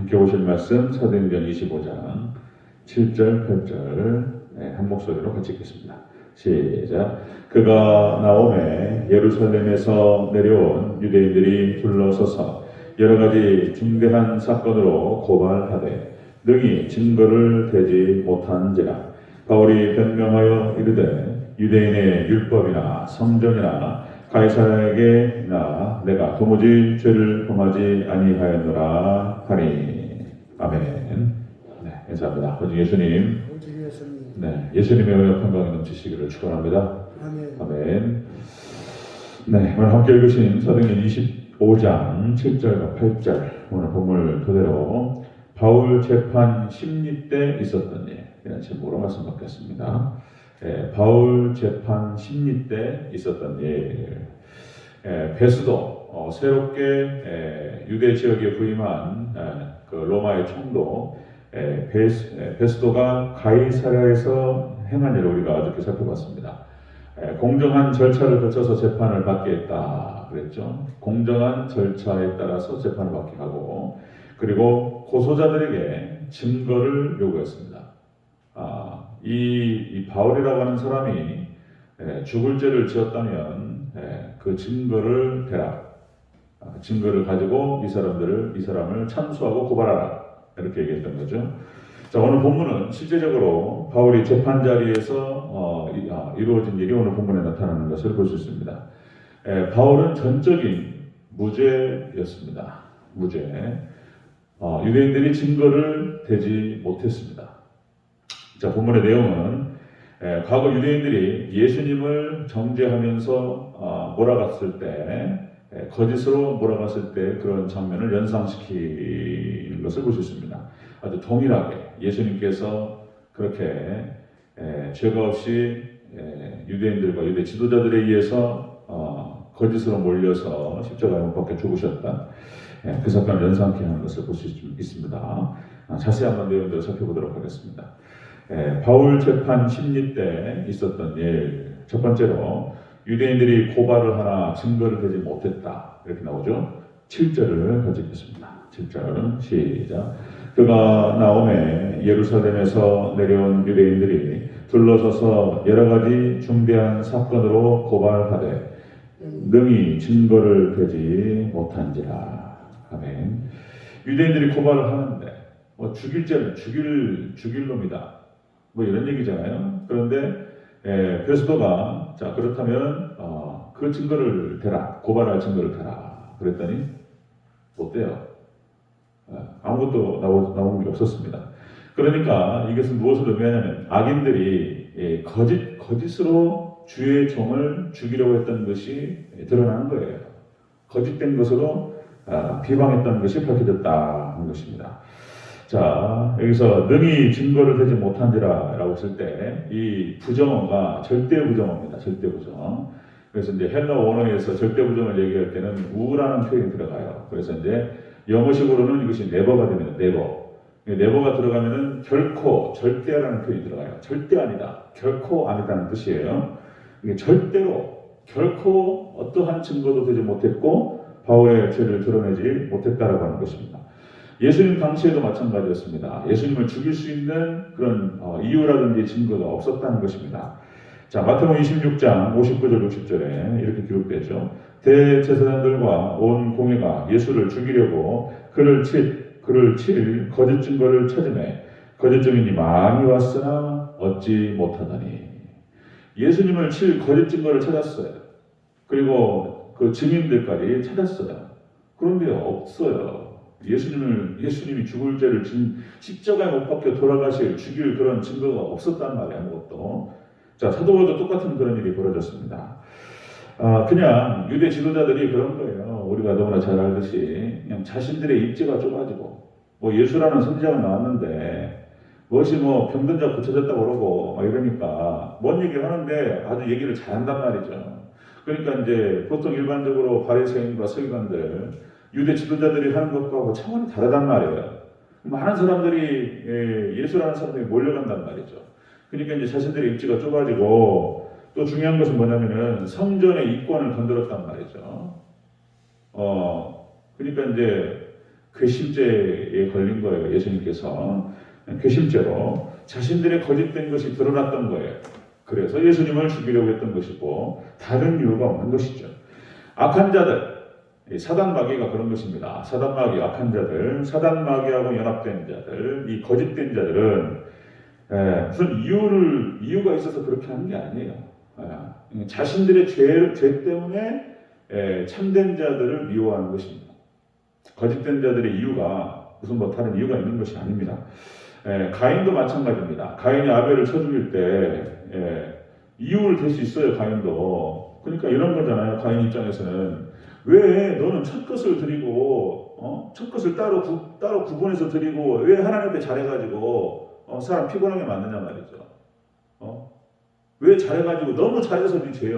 함께 보실 말씀 사도행전 25장 7절 8절 한 목소리로 같이 읽겠습니다. 시작. 그가 나오매 예루살렘에서 내려온 유대인들이 둘러서서 여러 가지 중대한 사건으로 고발하되 능히 증거를 대지 못한지라. 바울이 변명하여 이르되 유대인의 율법이나 성전이나 가이사에게나 내가 도무지 죄를 범하지 아니하였노라 하니. 아멘. 네, 감사합니다. 오직 예수님. 네, 예수님의 은혜 평강이 넘치시기를 축원합니다. 아멘. 아멘. 네, 오늘 함께 읽으신 사도행전 25장 7절과 8절 오늘 본문을 토대로 바울 재판 심리 때 있었던 일 이런 제목으로 말씀 받겠습니다. 바울 재판 심리 때 있었던 일. 베스도 새롭게 유대 지역에 부임한 그 로마의 총독 베스도가 가이사랴에서 행한 일을 우리가 어저께 살펴봤습니다. 공정한 절차를 거쳐서 재판을 받게 했다 그랬죠. 공정한 절차에 따라서 재판을 받게 하고, 그리고 고소자들에게 증거를 요구했습니다. 이 바울이라고 하는 사람이 죽을 죄를 지었다면 그 증거를 대라. 증거를 가지고 이 사람을 참수하고 고발하라. 이렇게 얘기했던 거죠. 자, 오늘 본문은 실제적으로 바울이 재판 자리에서 이루어진 일이 오늘 본문에 나타나는 것을 볼 수 있습니다. 바울은 전적인 무죄였습니다. 무죄. 유대인들이 증거를 대지 못했습니다. 자, 본문의 내용은 과거 유대인들이 예수님을 정죄하면서 몰아갔을 때, 거짓으로 몰아갔을 때 그런 장면을 연상시키는 것을 볼 수 있습니다. 아주 동일하게 예수님께서 그렇게 죄가 없이 유대인들과 유대 지도자들에 의해서 거짓으로 몰려서 십자가에 못 박혀 죽으셨다. 그 사건을 연상케 하는 것을 볼 수 있습니다. 자세히 한번 내용들을 살펴보도록 하겠습니다. 바울 재판 심리 때 있었던 일, 첫 번째로 유대인들이 고발을 하나 증거를 대지 못했다 이렇게 나오죠. 7절을 같이 읽겠습니다. 7절 시작. 그가 나오매 예루살렘에서 내려온 유대인들이 둘러서서 여러 가지 중대한 사건으로 고발하되 능히 증거를 대지 못한지라. 아멘. 유대인들이 고발을 하는데 죽일 죄는 죽일 놈이다. 이런 얘기잖아요. 그런데 베스도가 자 그렇다면 그 증거를 대라. 고발할 증거를 대라. 그랬더니 못 돼요. 아무것도 나온 게 없었습니다. 그러니까 이것은 무엇을 의미하냐면 악인들이 거짓으로 주의 종을 죽이려고 했던 것이 드러나는 거예요. 거짓된 것으로 비방했던 것이 밝혀졌다는 것입니다. 자, 여기서 능히 증거를 대지 못한지라 라고 했을 때 이 부정어가 절대 부정어입니다. 절대 부정. 그래서 이제 헬라 원어에서 절대 부정을 얘기할 때는 우라는 표현이 들어가요. 그래서 이제 영어식으로는 이것이 never가 됩니다. never가 들어가면은 결코, 절대라는 표현이 들어가요. 절대 아니다. 결코 아니다는 뜻이에요. 이게 절대로, 결코 어떠한 증거도 되지 못했고 바울의 죄를 드러내지 못했다라고 하는 것입니다. 예수님 당시에도 마찬가지였습니다. 예수님을 죽일 수 있는 그런 이유라든지 증거가 없었다는 것입니다. 자, 마태복음 26장 59절 60절에 이렇게 기록되죠. 대제사장들과 온 공회가 예수를 죽이려고 그를 칠 거짓 증거를 찾으매 거짓 증인이 많이 왔으나 얻지 못하다니. 예수님을 칠 거짓 증거를 찾았어요. 그리고 그 증인들까지 찾았어요. 그런데 없어요. 예수님이 죽을 죄를 십자가에 못 박혀 죽일 그런 증거가 없었단 말이에요. 아무것도. 자, 사도 바울도 똑같은 그런 일이 벌어졌습니다. 그냥 유대 지도자들이 그런 거예요. 우리가 너무나 잘 알듯이 그냥 자신들의 입지가 좁아지고 예수라는 선지자가 나왔는데 무엇이 병든 자 고쳐졌다고 그러고 이러니까 뭔 얘기를 하는데 아주 얘기를 잘한단 말이죠. 그러니까 이제 보통 일반적으로 바리새인과 서기관들 유대 지도자들이 하는 것과 차원이 다르단 말이에요. 많은 사람들이 예수라는 사람들이 몰려간단 말이죠. 그러니까 이제 자신들의 입지가 좁아지고 또 중요한 것은 뭐냐면은 성전의 이권을 건드렸단 말이죠. 그러니까 이제 괘씸죄에 걸린 거예요. 예수님께서 괘씸죄로 자신들의 거짓된 것이 드러났던 거예요. 그래서 예수님을 죽이려고 했던 것이고 다른 이유가 없는 것이죠. 악한 자들, 사단 마귀가 그런 것입니다. 사단 마귀, 악한 자들, 사단 마귀하고 연합된 자들, 이 거짓된 자들은 무슨 이유가 있어서 그렇게 하는 게 아니에요. 자신들의 죄 때문에 참된 자들을 미워하는 것입니다. 거짓된 자들의 이유가 무슨 다른 이유가 있는 것이 아닙니다. 가인도 마찬가지입니다. 가인이 아벨을 쳐 죽일 때 이유를 댈 수 있어요. 가인도. 그러니까 이런 거잖아요. 가인 입장에서는 왜 너는 첫 것을 드리고 첫 것을 따로 구분해서 드리고 왜 하나님 앞에 잘해가지고 사람 피곤하게 만드냐 말이죠. 왜 잘해가지고 너무 잘해서 네 죄야.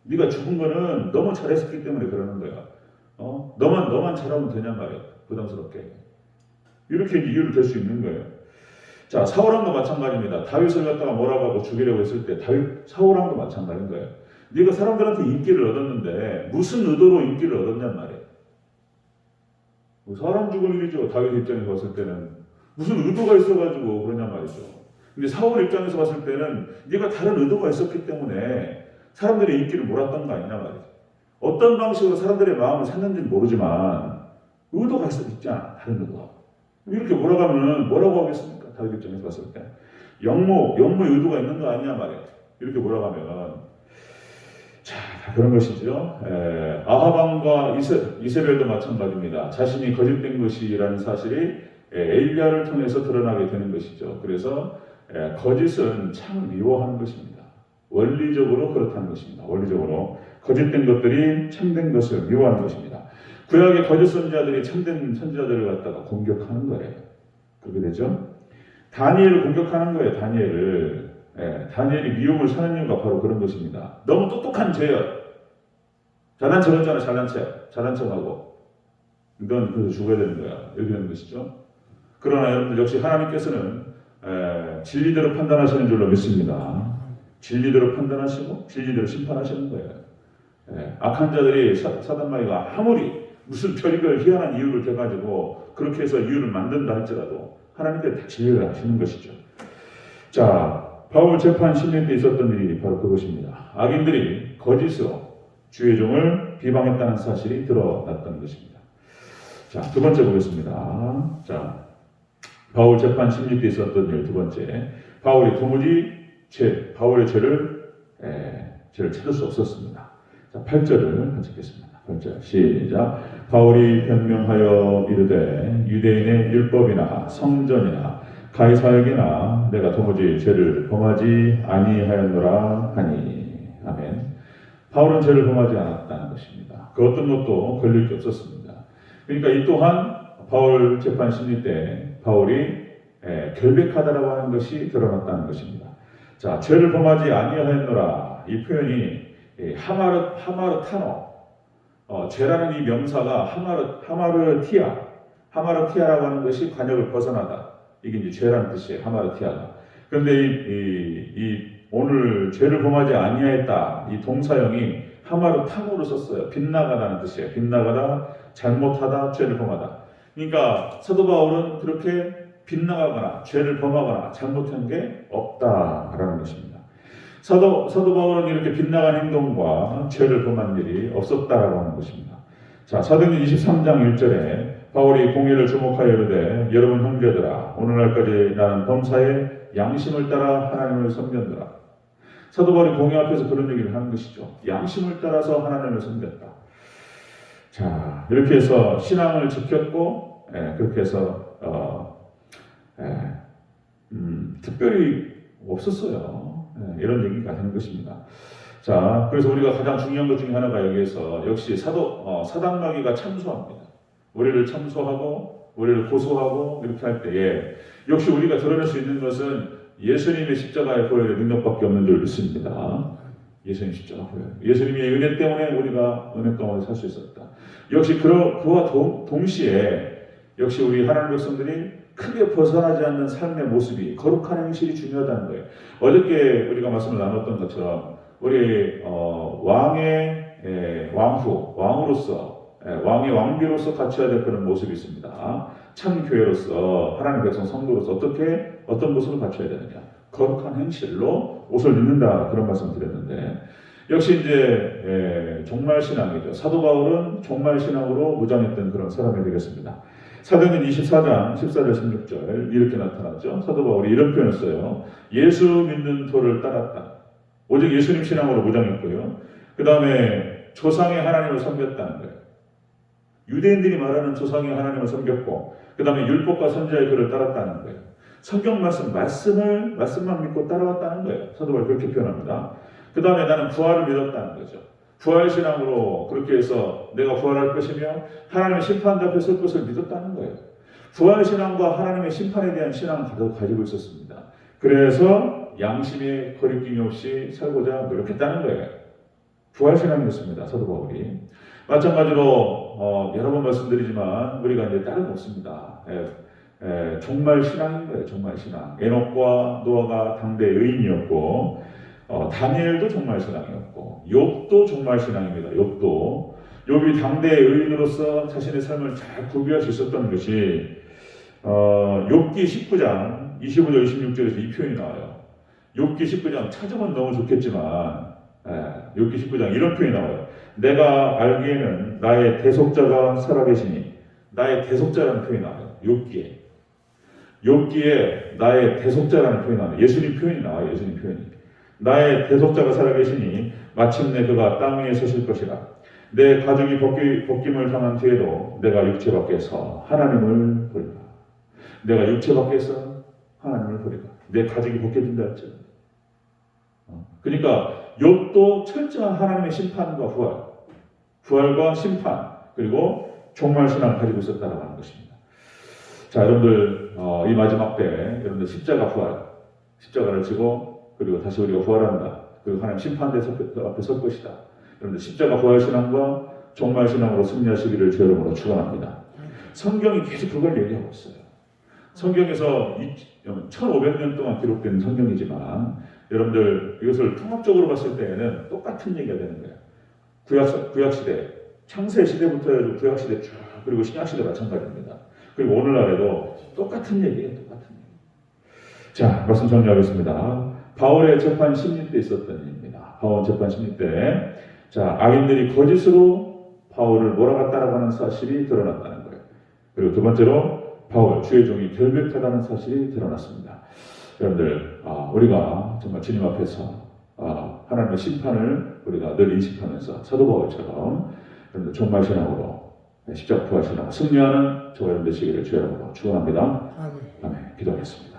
네가 죽은 거는 너무 잘했었기 때문에 그러는 거야. 너만 잘하면 되냐 말이야. 부담스럽게. 이렇게 이유를 댈 수 있는 거예요. 자, 사울왕도 마찬가지입니다. 다윗을 갖다가 뭐라고 하고 죽이려고 했을 때 사울왕도 마찬가지인 거예요. 네가 사람들한테 인기를 얻었는데 무슨 의도로 인기를 얻었냔 말이에요. 사람 죽을 일이죠. 다윗 입장에서 봤을 때는 무슨 의도가 있어가지고 그러냔 말이죠. 근데 사울 입장에서 봤을 때는 네가 다른 의도가 있었기 때문에 사람들의 인기를 몰았던 거 아니냐 말이죠. 어떤 방식으로 사람들의 마음을 샀는지는 모르지만 의도가 있잖아. 다른 의도가. 이렇게 몰아가면 뭐라고 하겠습니까? 다윗 입장에서 봤을 때 영모의 의도가 있는 거 아니냐 말이에요. 이렇게 몰아가면 자, 그런 것이죠. 아하방과 이세벨도 마찬가지입니다. 자신이 거짓된 것이라는 사실이 엘리야를 통해서 드러나게 되는 것이죠. 그래서 거짓은 참 미워하는 것입니다. 원리적으로 그렇다는 것입니다. 원리적으로 거짓된 것들이 참된 것을 미워하는 것입니다. 구약의 거짓 선지자들이 참된 선지자들을 갖다가 공격하는 거예요. 그렇게 되죠. 다니엘을 공격하는 거예요. 다니엘이 미움을 사는 이유가 바로 그런 것입니다. 너무 똑똑한 죄야. 잘난 척했잖아. 잘난 척하고 넌 그래서 죽어야 되는 거야. 이렇게 되는 것이죠. 그러나 여러분들 역시 하나님께서는 진리대로 판단하시는 줄로 믿습니다. 진리대로 판단하시고 진리대로 심판하시는 거예요. 악한 자들이 사단 마귀가 아무리 무슨 별의별 희한한 이유를 대가지고 그렇게 해서 이유를 만든다 할지라도 하나님께서 다 진리를 하시는 것이죠. 자, 바울 재판 10년 때 있었던 일이 바로 그것입니다. 악인들이 거짓으로 주의 종을 비방했다는 사실이 드러났던 것입니다. 자, 두 번째 보겠습니다. 자, 바울 재판 10년 때 있었던 일 두 번째. 바울이 도무지 바울의 죄를 찾을 수 없었습니다. 자, 8절을 같이 읽겠습니다. 8절 시작. 바울이 변명하여 이르되 유대인의 율법이나 성전이나 가이사에게나 내가 도무지 죄를 범하지 아니하였노라 하니. 아멘. 바울은 죄를 범하지 않았다는 것입니다. 그 어떤 것도 걸릴 게 없었습니다. 그러니까 이 또한 바울 재판 심리 때 바울이 결백하다라고 하는 것이 드러났다는 것입니다. 자, 죄를 범하지 아니하였노라. 이 표현이 하마르타노, 죄라는 이 명사가 하마르티아라고 하는 것이 관역을 벗어나다. 이게 이제 죄라는 뜻이에요. 하마르티아가. 그런데 이 오늘 죄를 범하지 아니하였다. 이 동사형이 하마르타노로 썼어요. 빗나가다는 뜻이에요. 빗나가다, 잘못하다, 죄를 범하다. 그러니까 사도 바울은 그렇게 빗나가거나 죄를 범하거나 잘못한 게 없다라는 것입니다. 사도 바울은 이렇게 빗나간 행동과 죄를 범한 일이 없었다라고 하는 것입니다. 자, 사도행전 23장 1절에 바울이 공의를 주목하여 이르되 여러분 형제들아 오늘날까지 나는 범사의 양심을 따라 하나님을 섬겼노라. 사도 바울이 공의 앞에서 그런 얘기를 하는 것이죠. 양심을 따라서 하나님을 섬겼다. 자, 이렇게 해서 신앙을 지켰고 그렇게 해서 특별히 없었어요. 이런 얘기가 되는 것입니다. 자, 그래서 우리가 가장 중요한 것 중에 하나가 여기에서 역시 사단 마귀가 참소합니다. 우리를 참소하고 우리를 고소하고 이렇게 할 때에 역시 우리가 드러낼 수 있는 것은 예수님의 십자가의 보혈의 능력밖에 없는 줄 믿습니다. 예수님 십자가 보혈. 예수님의 은혜 때문에 우리가 은혜 가운데 살 수 있었다. 역시 그와 동시에 역시 우리 하나님 백성들이 크게 벗어나지 않는 삶의 모습이 거룩한 행실이 중요하다는 거예요. 어저께 우리가 말씀을 나눴던 것처럼 우리 왕으로서 왕이 왕비로서 갖춰야 될 그런 모습이 있습니다. 참 교회로서 하나님의 백성 성도로서 어떤 모습을 갖춰야 되느냐? 거룩한 행실로 옷을 입는다 그런 말씀 드렸는데 역시 이제 종말 신앙이죠. 사도 바울은 종말 신앙으로 무장했던 그런 사람이 되겠습니다. 사도행전 24장 14절 16절 이렇게 나타났죠. 사도 바울이 이런 표현을 써요. 예수 믿는 도를 따랐다. 오직 예수님 신앙으로 무장했고요. 그 다음에 조상의 하나님을 섬겼다는 거예요. 유대인들이 말하는 조상의 하나님을 섬겼고 그 다음에 율법과 선지자의 글을 따랐다는 거예요. 성경 말씀만 믿고 따라왔다는 거예요. 사도 바울이 그렇게 표현합니다. 그 다음에 나는 부활을 믿었다는 거죠. 부활신앙으로 그렇게 해서 내가 부활할 것이며 하나님의 심판 앞에 설 것을 믿었다는 거예요. 부활신앙과 하나님의 심판에 대한 신앙을 가지고 있었습니다. 그래서 양심에 거리낌이 없이 살고자 노력했다는 거예요. 부활신앙이었습니다. 사도 바울이. 마찬가지로 여러 번 말씀드리지만 우리가 이제 다른 없습니다. 종말 신앙인 거예요. 종말 신앙. 에녹과 노아가 당대 의인이었고 다니엘도 종말 신앙이었고 욥도 종말 신앙입니다. 욥이 당대의 의인으로서 자신의 삶을 잘 구비할 수 있었던 것이 욥기 19장 25절 26절에서 이 표현이 나와요. 욥기 19장 찾으면 너무 좋겠지만 욥기 19장 이런 표현이 나와요. 내가 알기에는 나의 대속자가 살아계시니 나의 대속자라는 표현이 나와요. 욥기에 나의 대속자라는 표현이 나와요. 예수님 표현이 나와요. 예수님 표현이. 나의 대속자가 살아계시니 마침내 그가 땅 위에 서실 것이라. 내 가족이 벗김을 당한 뒤에도 내가 육체 밖에서 하나님을 버리라. 내가 육체 밖에서 하나님을 버리라. 내 가족이 벗겨진다 했죠. 그러니까 욥도 철저한 하나님의 심판과 부활과 심판 그리고 종말 신앙을 가지고 있었다라고 하는 것입니다. 자, 여러분들 이 마지막 때 여러분들 십자가를 지고 그리고 다시 우리가 부활한다. 그리고 하나님 심판대 앞에 설 것이다. 여러분들 십자가 부활 신앙과 종말 신앙으로 승리하시기를 주 여러분으로 축원합니다. 성경이 계속 그걸 얘기하고 있어요. 성경에서 1500년 동안 기록된 성경이지만 여러분들 이것을 통합적으로 봤을 때에는 똑같은 얘기가 되는 거예요. 구약시대, 창세시대부터 해서 구약시대 쭉 그리고 신약시대 마찬가지입니다. 그리고 오늘날에도 똑같은 얘기예요. 똑같은 얘기. 자, 말씀 정리하겠습니다. 바울의 재판 심리 때 있었던 일입니다. 바울 재판 심리 때 악인들이 거짓으로 바울을 몰아갔다라고 하는 사실이 드러났다는 거예요. 그리고 두 번째로 바울 주의 종이 결백하다는 사실이 드러났습니다. 여러분들 우리가 정말 주님 앞에서 하나님의 심판을 우리가 늘 인식하면서 사도 바울처럼 여러분들 종말 신앙으로 십자가 부활 신앙 승리하는 저와 여러분 되시기를 주 여러분으로 축원합니다. 아멘. 기도하겠습니다.